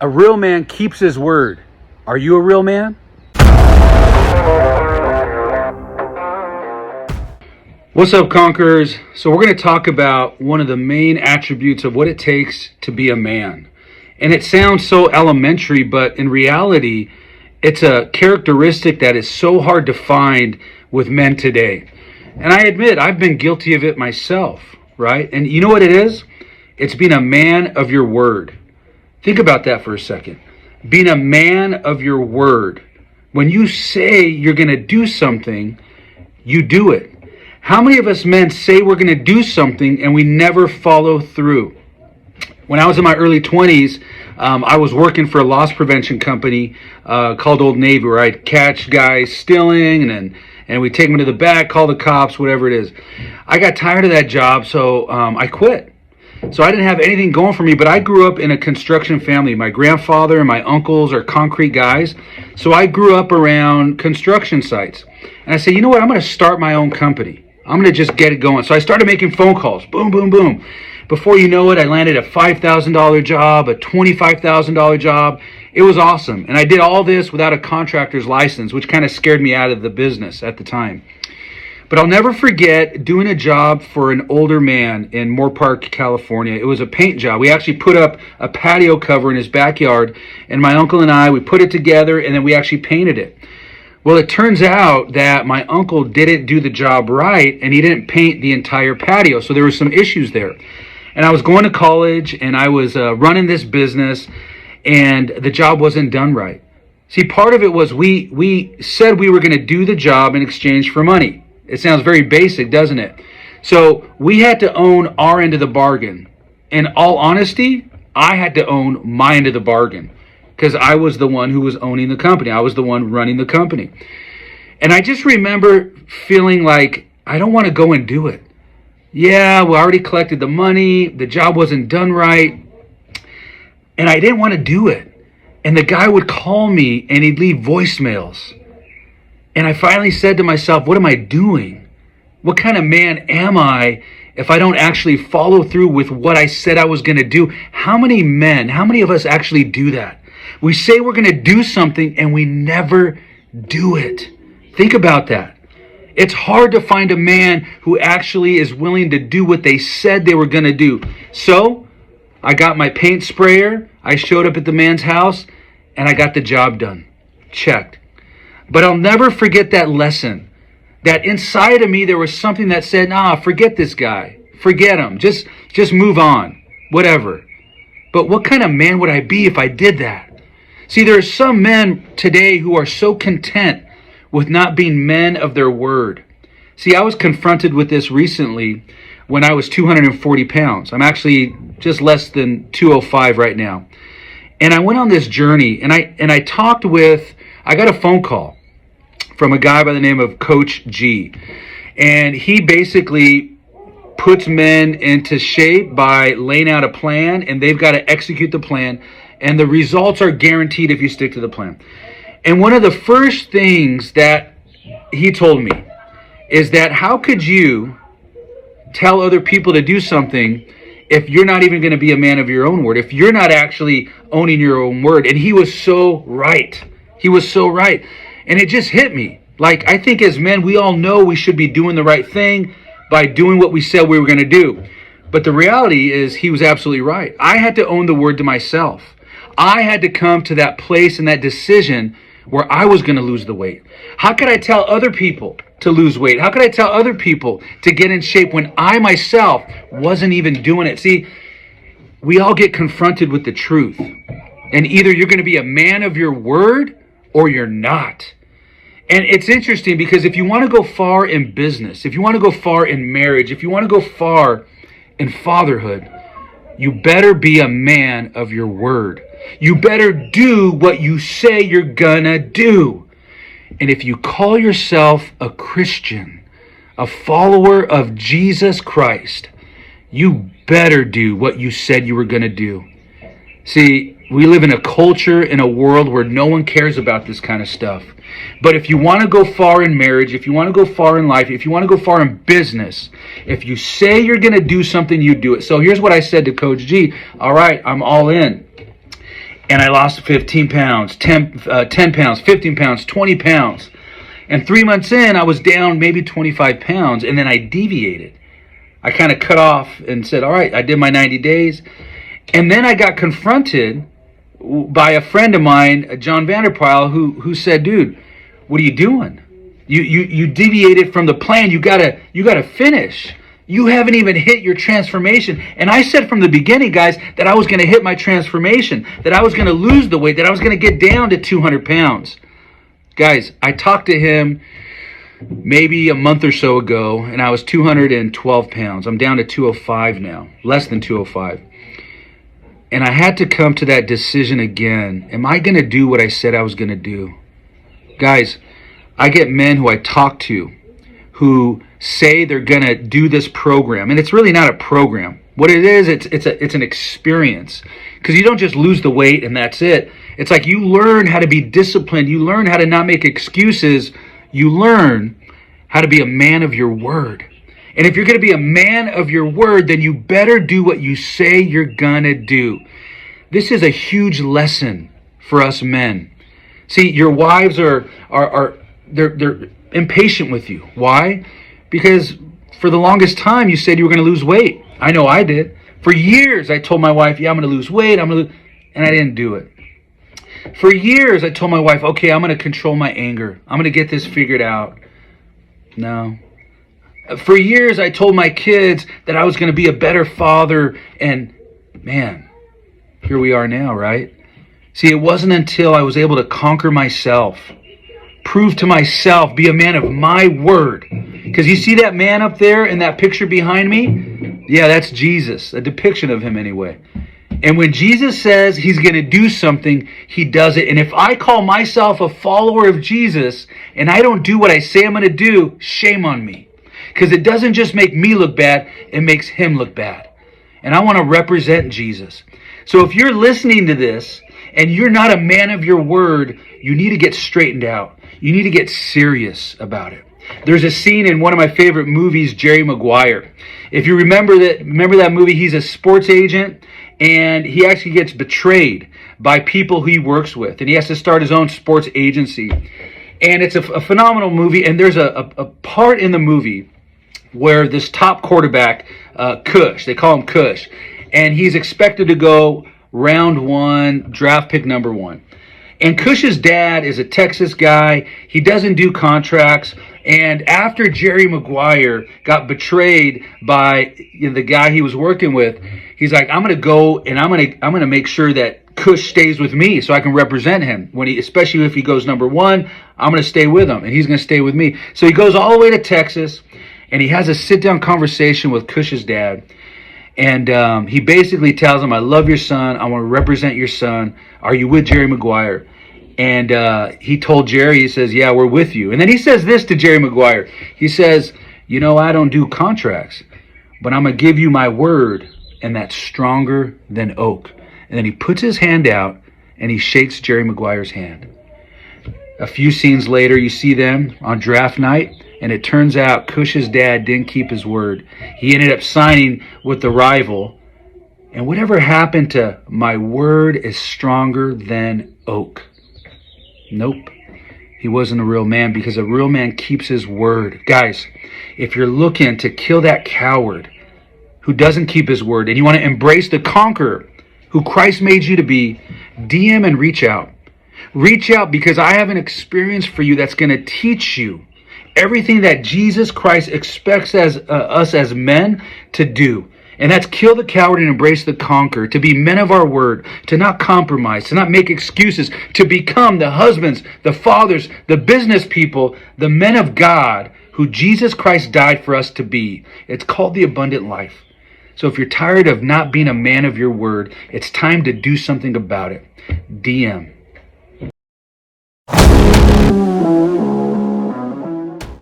A real man keeps his word. Are you a real man? What's up, Conquerors? So we're going to talk about one of the main attributes of what it takes to be a man. And it sounds so elementary, but in reality, it's a characteristic that is so hard to find with men today. And I admit, I've been guilty of it myself, right? And you know what it is? It's being a man of your word. Think about that for a second. Being a man of your word. When you say you're going to do something, you do it. How many of us men say we're going to do something and we never follow through? When I was in my early 20s, I was working for a loss prevention company called Old Navy, where I'd catch guys stealing and we'd take them to the back, call the cops, whatever it is. I got tired of that job, so I quit. So I didn't have anything going for me, but I grew up in a construction family. My grandfather and my uncles are concrete guys. So I grew up around construction sites. And I said, you know what? I'm going to start my own company. I'm going to just get it going. So I started making phone calls. Boom, boom, boom. Before you know it, I landed a $5,000 job, a $25,000 job. It was awesome. And I did all this without a contractor's license, which kind of scared me out of the business at the time. But I'll never forget doing a job for an older man in Moore Park, California. It was a paint job. We actually put up a patio cover in his backyard, and my uncle and I, we put it together, and then we actually painted it. Well, it turns out that my uncle didn't do the job right, and he didn't paint the entire patio, so there were some issues there. And I was going to college, and I was running this business, and the job wasn't done right. See, part of it was we said we were going to do the job in exchange for money. It sounds very basic, doesn't it? So we had to own our end of the bargain. In all honesty, I had to own my end of the bargain because I was the one who was owning the company. I was the one running the company. And I just remember feeling like, I don't want to go and do it. Yeah, we already collected the money. The job wasn't done right. And I didn't want to do it. And the guy would call me and he'd leave voicemails. And I finally said to myself, what am I doing? What kind of man am I if I don't actually follow through with what I said I was going to do? How many men, how many of us actually do that? We say we're going to do something and we never do it. Think about that. It's hard to find a man who actually is willing to do what they said they were going to do. So I got my paint sprayer. I showed up at the man's house and I got the job done. Checked. But I'll never forget that lesson. That inside of me, there was something that said, nah, forget this guy. Forget him. Just move on. Whatever. But what kind of man would I be if I did that? See, there are some men today who are so content with not being men of their word. See, I was confronted with this recently when I was 240 pounds. I'm actually just less than 205 right now. And I went on this journey and I got a phone call from a guy by the name of Coach G. And he basically puts men into shape by laying out a plan, and they've got to execute the plan, and the results are guaranteed if you stick to the plan. And one of the first things that he told me is that how could you tell other people to do something if you're not even going to be a man of your own word, if you're not actually owning your own word? And he was so right. He was so right. And it just hit me. Like, I think as men, we all know we should be doing the right thing by doing what we said we were going to do. But the reality is he was absolutely right. I had to own the word to myself. I had to come to that place and that decision where I was going to lose the weight. How could I tell other people to lose weight? How could I tell other people to get in shape when I myself wasn't even doing it? See, we all get confronted with the truth. And either you're going to be a man of your word or you're not. And it's interesting because if you want to go far in business, if you want to go far in marriage, if you want to go far in fatherhood, you better be a man of your word. You better do what you say you're gonna do. And if you call yourself a Christian, a follower of Jesus Christ, you better do what you said you were gonna do. See, we live in a culture, in a world where no one cares about this kind of stuff. But if you want to go far in marriage, if you want to go far in life, if you want to go far in business, if you say you're going to do something, you do it. So here's what I said to Coach G. All right, I'm all in. and I lost 15 pounds, 10 pounds, 15 pounds, 20 pounds. And 3 months in, I was down maybe 25 pounds, and then I deviated. I kind of cut off and said, all right, I did my 90 days. And then I got confronted by a friend of mine, John Vanderpyle, who said, dude, what are you doing? You deviated from the plan. You gotta finish. You haven't even hit your transformation. And I said from the beginning, guys, that I was going to hit my transformation, that I was going to lose the weight, that I was going to get down to 200 pounds. Guys, I talked to him maybe a month or so ago, and I was 212 pounds. I'm down to 205 now, less than 205. And I had to come to that decision again. Am I going to do what I said I was going to do? Guys, I get men who I talk to who say they're going to do this program, and it's really not a program. What it is, it's an experience, because you don't just lose the weight and that's it. It's like you learn how to be disciplined. You learn how to not make excuses. You learn how to be a man of your word. And if you're going to be a man of your word, then you better do what you say you're going to do. This is a huge lesson for us men. See, your wives they're impatient with you. Why? Because for the longest time you said you were going to lose weight. I know I did. For years I told my wife, yeah, I'm going to lose weight, and I didn't do it. For years I told my wife, okay, I'm going to control my anger. I'm going to get this figured out. No. For years I told my kids that I was going to be a better father, and man, here we are now, right? See, it wasn't until I was able to conquer myself, prove to myself, be a man of my word. Because you see that man up there in that picture behind me? Yeah, that's Jesus, a depiction of him anyway. And when Jesus says he's going to do something, he does it. And if I call myself a follower of Jesus and I don't do what I say I'm going to do, shame on me. Because it doesn't just make me look bad, it makes him look bad. And I want to represent Jesus. So if you're listening to this and you're not a man of your word, you need to get straightened out. You need to get serious about it. There's a scene in one of my favorite movies, Jerry Maguire. If you remember that movie, he's a sports agent, and he actually gets betrayed by people who he works with, and he has to start his own sports agency. And it's a phenomenal movie, and there's a part in the movie where this top quarterback, Cush, they call him Cush, and he's expected to go round one, draft pick number 1. And Cush's dad is a Texas guy. He doesn't do contracts. And after Jerry Maguire got betrayed by the guy he was working with, he's like, I'm going to go and I'm going to make sure that Cush stays with me so I can represent him. Especially if he goes number 1, I'm going to stay with him and he's going to stay with me. So he goes all the way to Texas and he has a sit-down conversation with Cush's dad. And he basically tells him, I love your son. I want to represent your son. Are you with Jerry Maguire? And he told Jerry, he says, yeah, we're with you. And then he says this to Jerry Maguire. He says, I don't do contracts, but I'm going to give you my word, and that's stronger than oak. And then he puts his hand out, and he shakes Jerry Maguire's hand. A few scenes later, you see them on draft night, and it turns out Cush's dad didn't keep his word. He ended up signing with the rival. And whatever happened to my word is stronger than oak? Nope. He wasn't a real man, because a real man keeps his word. Guys, if you're looking to kill that coward who doesn't keep his word, and you want to embrace the conqueror who Christ made you to be, DM and reach out. Reach out, because I have an experience for you that's going to teach you everything that Jesus Christ expects us as men to do. And that's kill the coward and embrace the conqueror, to be men of our word, to not compromise, to not make excuses, to become the husbands, the fathers, the business people, the men of God who Jesus Christ died for us to be. It's called the abundant life. So if you're tired of not being a man of your word, it's time to do something about it. DM.